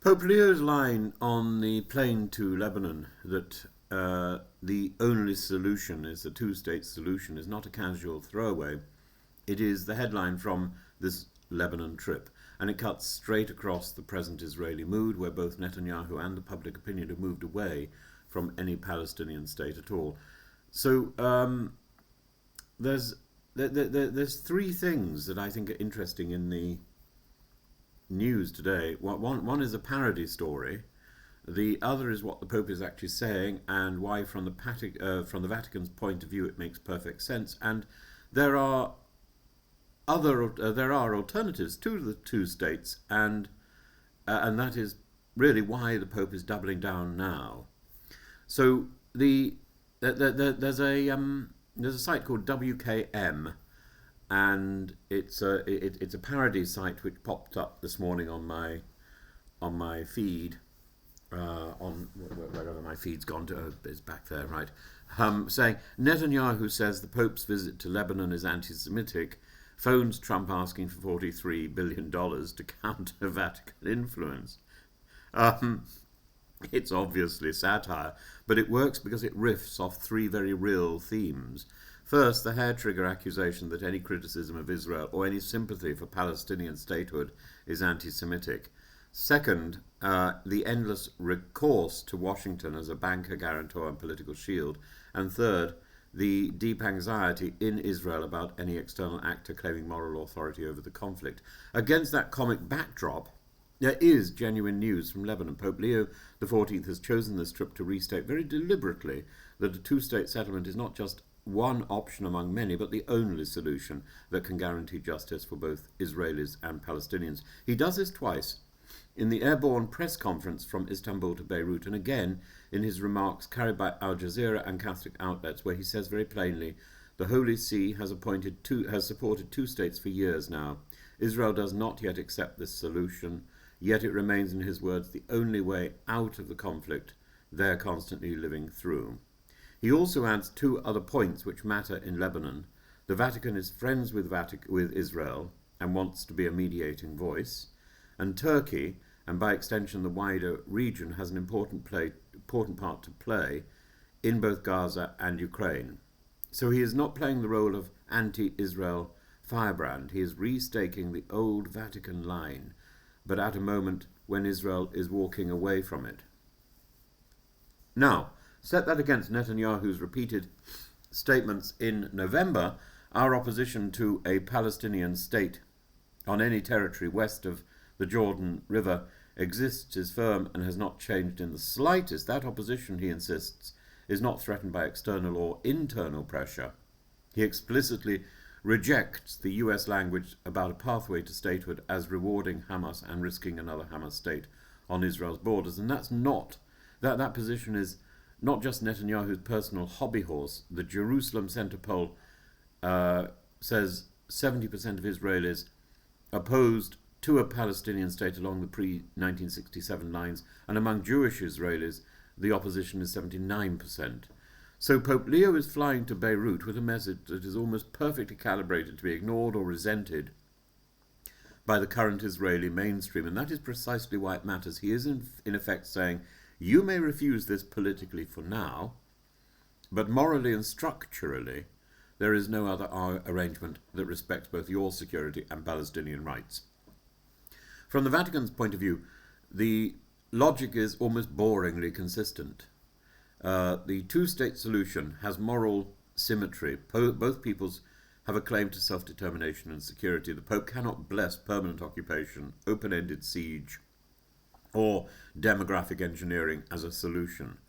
Pope Leo's line on the plane to Lebanon that the only solution is the two-state solution is not a casual throwaway. It is the headline from this Lebanon trip, and it cuts straight across the present Israeli mood, where both Netanyahu and the public opinion have moved away from any Palestinian state at all. So there's three things that I think are interesting in the news today. One is a parody story. The other is what the Pope is actually saying and why, from the Vatican's point of view, it makes perfect sense. And there are alternatives to the two states, and that is really why the Pope is doubling down now. So there's a site called WKM, and it's a parody site which popped up this morning on my feed, on wherever my feed's gone to. It's back there, right? Saying Netanyahu says the Pope's visit to Lebanon is anti-Semitic, phones Trump asking for $43 billion to counter Vatican influence. It's obviously satire, but it works because it riffs off three very real themes. First, the hair-trigger accusation that any criticism of Israel or any sympathy for Palestinian statehood is anti-Semitic. Second, the endless recourse to Washington as a banker, guarantor and political shield. And third, the deep anxiety in Israel about any external actor claiming moral authority over the conflict. Against that comic backdrop, there is genuine news from Lebanon. Pope Leo XIV has chosen this trip to restate very deliberately that a two-state settlement is not just one option among many, but the only solution that can guarantee justice for both Israelis and Palestinians. He does this twice, in the airborne press conference from Istanbul to Beirut, and again in his remarks carried by Al Jazeera and Catholic outlets, where he says very plainly, the Holy See has supported two states for years now. Israel does not yet accept this solution, yet it remains, in his words, the only way out of the conflict they're constantly living through. He also adds two other points which matter in Lebanon. The Vatican is friends with Israel and wants to be a mediating voice, and Turkey, and by extension the wider region, has an important part to play in both Gaza and Ukraine. So he is not playing the role of anti-Israel firebrand. He is restaking the old Vatican line, but at a moment when Israel is walking away from it. Now, set that against Netanyahu's repeated statements in November. Our opposition to a Palestinian state on any territory west of the Jordan River exists, is firm, and has not changed in the slightest. That opposition, he insists, is not threatened by external or internal pressure. He explicitly rejects the US language about a pathway to statehood as rewarding Hamas and risking another Hamas state on Israel's borders. And that position is not just Netanyahu's personal hobby horse. The Jerusalem Center poll says 70% of Israelis opposed to a Palestinian state along the pre-1967 lines, and among Jewish Israelis, the opposition is 79%. So Pope Leo is flying to Beirut with a message that is almost perfectly calibrated to be ignored or resented by the current Israeli mainstream, and that is precisely why it matters. He is in effect saying, you may refuse this politically for now, but morally and structurally, there is no other arrangement that respects both your security and Palestinian rights. From the Vatican's point of view, the logic is almost boringly consistent. The two-state solution has moral symmetry. Both peoples have a claim to self-determination and security. The Pope cannot bless permanent occupation, open-ended siege, or demographic engineering as a solution.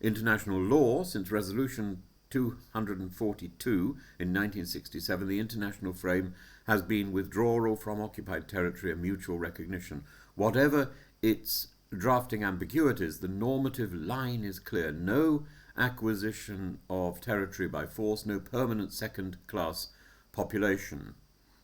International law, since Resolution 242 in 1967, the international frame has been withdrawal from occupied territory and mutual recognition. Whatever its drafting ambiguities, the normative line is clear. No acquisition of territory by force, no permanent second-class population.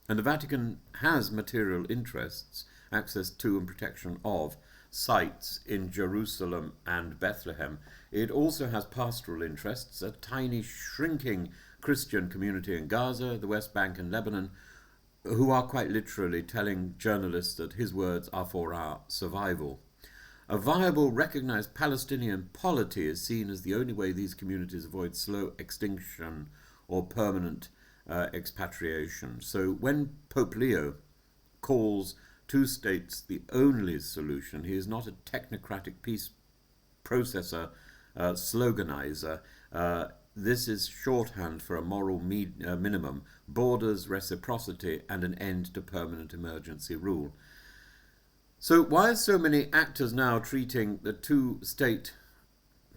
And the Vatican has material interests, access to and protection of sites in Jerusalem and Bethlehem. It also has pastoral interests, a tiny, shrinking Christian community in Gaza, the West Bank and Lebanon, who are quite literally telling journalists that his words are for our survival. A viable, recognized Palestinian polity is seen as the only way these communities avoid slow extinction or permanent expatriation. So when Pope Leo calls two states the only solution, he is not a technocratic peace processor, sloganizer. This is shorthand for a moral minimum, borders, reciprocity, and an end to permanent emergency rule. So why are so many actors now treating the two-state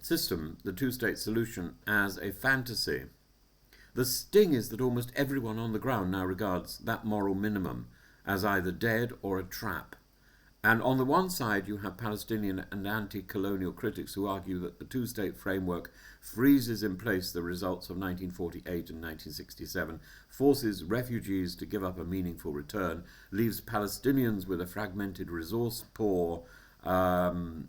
system, the two-state solution, as a fantasy? The sting is that almost everyone on the ground now regards that moral minimum as either dead or a trap. And on the one side, you have Palestinian and anti-colonial critics who argue that the two-state framework freezes in place the results of 1948 and 1967, forces refugees to give up a meaningful return, leaves Palestinians with a fragmented, resource-poor Bantustan,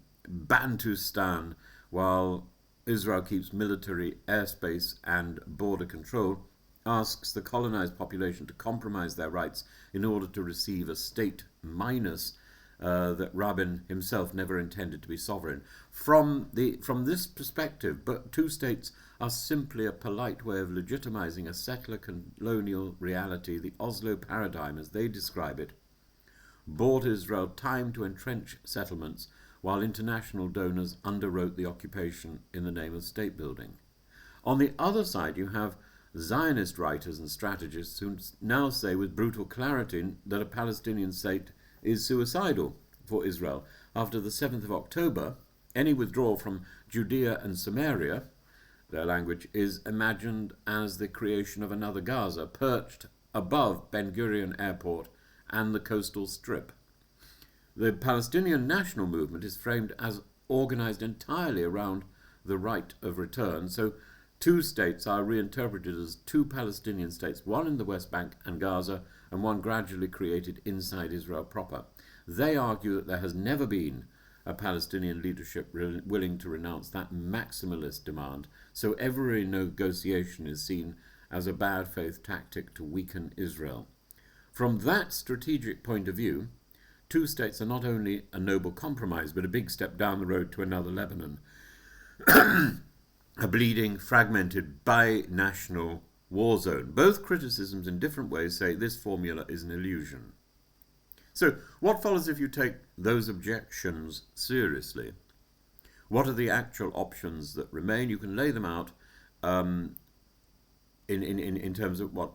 while Israel keeps military, airspace, and border control, asks the colonized population to compromise their rights in order to receive a state minus that Rabin himself never intended to be sovereign. From this perspective, but two states are simply a polite way of legitimizing a settler colonial reality. The Oslo paradigm, as they describe it, bought Israel time to entrench settlements while international donors underwrote the occupation in the name of state building. On the other side, you have Zionist writers and strategists who now say with brutal clarity that a Palestinian state is suicidal for Israel. After the 7th of October, any withdrawal from Judea and Samaria, their language, is imagined as the creation of another Gaza, perched above Ben Gurion Airport and the coastal strip. The Palestinian national movement is framed as organized entirely around the right of return, so two states are reinterpreted as two Palestinian states, one in the West Bank and Gaza, and one gradually created inside Israel proper. They argue that there has never been a Palestinian leadership willing to renounce that maximalist demand, so every negotiation is seen as a bad faith tactic to weaken Israel. From that strategic point of view, two states are not only a noble compromise, but a big step down the road to another Lebanon. A bleeding, fragmented, bi-national war zone. Both criticisms in different ways say this formula is an illusion. So, what follows if you take those objections seriously? What are the actual options that remain? You can lay them out in terms of what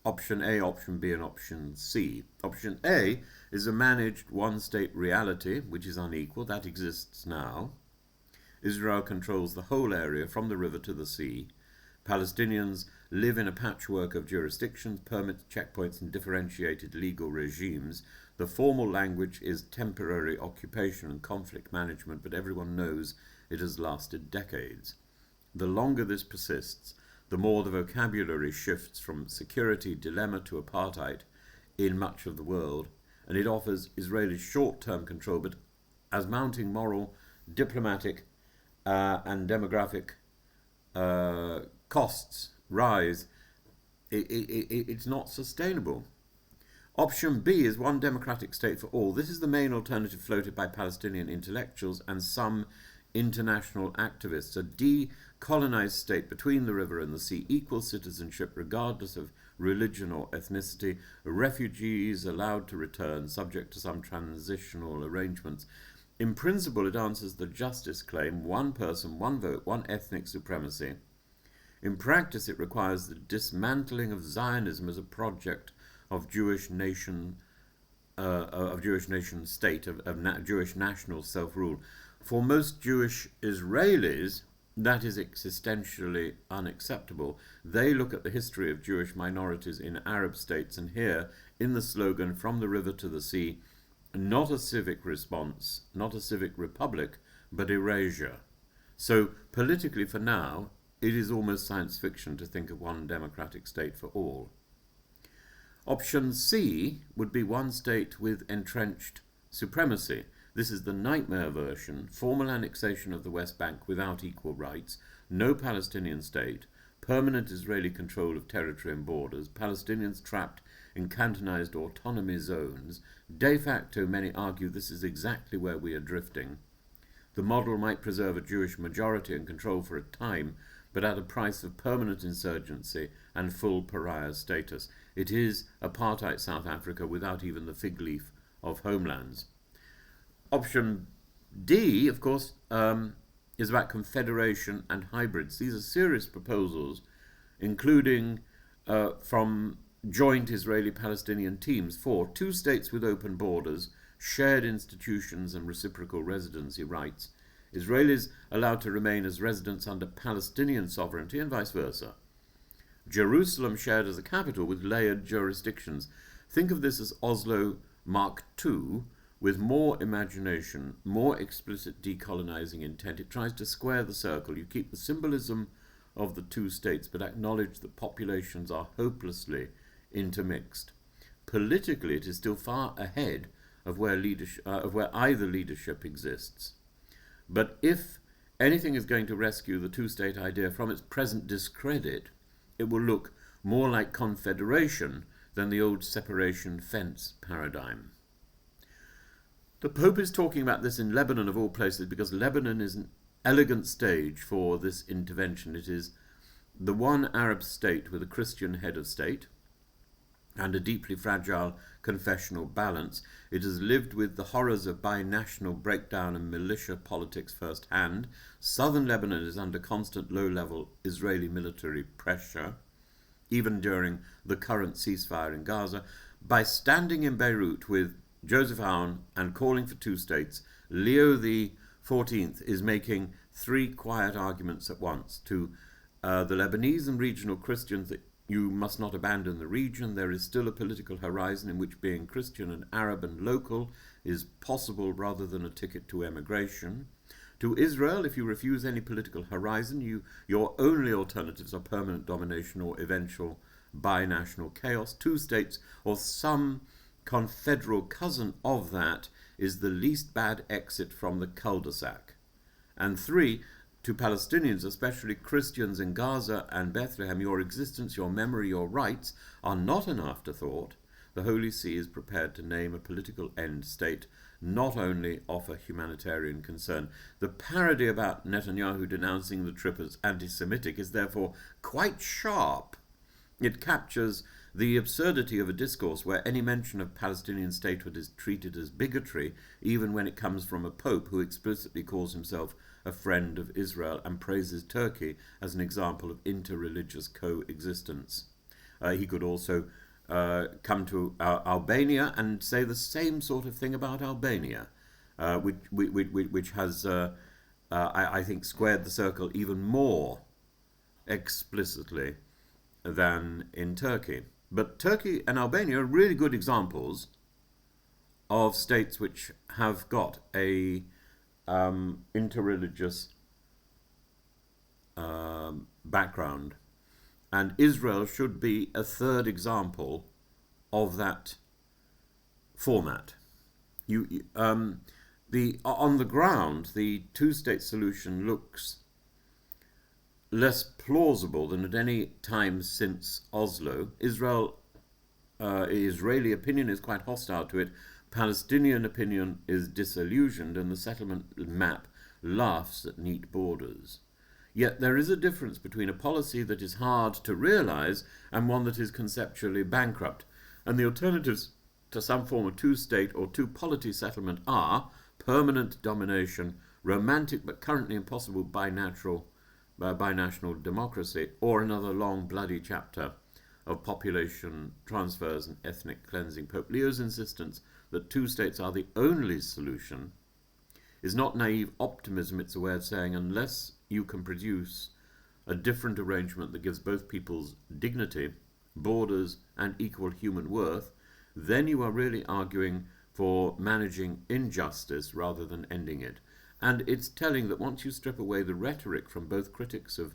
option A, option B, and option C. Option A is a managed one-state reality, which is unequal. That exists now. Israel controls the whole area from the river to the sea. Palestinians live in a patchwork of jurisdictions, permits, checkpoints, and differentiated legal regimes. The formal language is temporary occupation and conflict management, but everyone knows it has lasted decades. The longer this persists, the more the vocabulary shifts from security dilemma to apartheid in much of the world, and it offers Israelis short-term control, but as mounting moral, diplomatic, and demographic costs rise, it's not sustainable. Option B is one democratic state for all. This is the main alternative floated by Palestinian intellectuals and some international activists. A decolonized state between the river and the sea, equal citizenship regardless of religion or ethnicity, refugees allowed to return subject to some transitional arrangements. In principle, it answers the justice claim, one person, one vote, one ethnic supremacy. In practice, it requires the dismantling of Zionism as a project of Jewish nation state, of Jewish national self-rule. For most Jewish Israelis, that is existentially unacceptable. They look at the history of Jewish minorities in Arab states and hear, in the slogan, "From the river to the sea," not a civic response, not a civic republic, but erasure. So politically, for now, it is almost science fiction to think of one democratic state for all. Option C would be one state with entrenched supremacy. This is the nightmare version: formal annexation of the West Bank without equal rights, no Palestinian state, permanent Israeli control of territory and borders, Palestinians trapped in cantonized autonomy zones, de facto many argue this is exactly where we are drifting. The model might preserve a Jewish majority and control for a time, but at a price of permanent insurgency and full pariah status. It is apartheid South Africa without even the fig leaf of homelands. Option D, of course, is about confederation and hybrids. These are serious proposals, including from joint Israeli-Palestinian teams for 2 states with open borders, shared institutions and reciprocal residency rights. Israelis allowed to remain as residents under Palestinian sovereignty and vice versa. Jerusalem shared as a capital with layered jurisdictions. Think of this as Oslo Mark II, with more imagination, more explicit decolonizing intent. It tries to square the circle. You keep the symbolism of the 2 states, but acknowledge that populations are hopelessly intermixed. Politically, it is still far ahead of where either leadership exists. But if anything is going to rescue the 2-state idea from its present discredit, it will look more like confederation than the old separation fence paradigm. The Pope is talking about this in Lebanon, of all places, because Lebanon is an elegant stage for this intervention. It is the one Arab state with a Christian head of state and a deeply fragile confessional balance. It has lived with the horrors of binational breakdown and militia politics firsthand. Southern Lebanon is under constant low-level Israeli military pressure, even during the current ceasefire in Gaza. By standing in Beirut with Joseph Aoun and calling for 2 states, Leo XIV is making 3 quiet arguments at once to the Lebanese and regional Christians that you must not abandon the region. There is still a political horizon in which being Christian and Arab and local is possible rather than a ticket to emigration. To Israel, if you refuse any political horizon, your only alternatives are permanent domination or eventual binational chaos. 2 states or some confederal cousin of that is the least bad exit from the cul-de-sac. And 3, to Palestinians, especially Christians in Gaza and Bethlehem, your existence, your memory, your rights are not an afterthought. The Holy See is prepared to name a political end state, not only offer humanitarian concern. The parody about Netanyahu denouncing the trip as anti-Semitic is therefore quite sharp. It captures the absurdity of a discourse where any mention of Palestinian statehood is treated as bigotry, even when it comes from a pope who explicitly calls himself a friend of Israel and praises Turkey as an example of interreligious coexistence. He could also come to Albania and say the same sort of thing about Albania, which has, I think, squared the circle even more explicitly than in Turkey. But Turkey and Albania are really good examples of states which have got a interreligious background, and Israel should be a 3rd example of that format. On the ground, the 2-state solution looks less plausible than at any time since Oslo. Israeli opinion is quite hostile to it. Palestinian opinion is disillusioned, and the settlement map laughs at neat borders. Yet there is a difference between a policy that is hard to realize and one that is conceptually bankrupt, and the alternatives to some form of 2-state or 2-polity settlement are permanent domination, romantic but currently impossible binational democracy, or another long bloody chapter of population transfers and ethnic cleansing. Pope Leo's insistence that 2 states are the only solution is not naive optimism. It's a way of saying unless you can produce a different arrangement that gives both peoples dignity, borders, and equal human worth, then you are really arguing for managing injustice rather than ending it. And it's telling that once you strip away the rhetoric from both critics of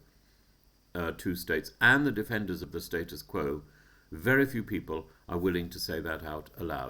2 states and the defenders of the status quo, very few people are willing to say that out aloud.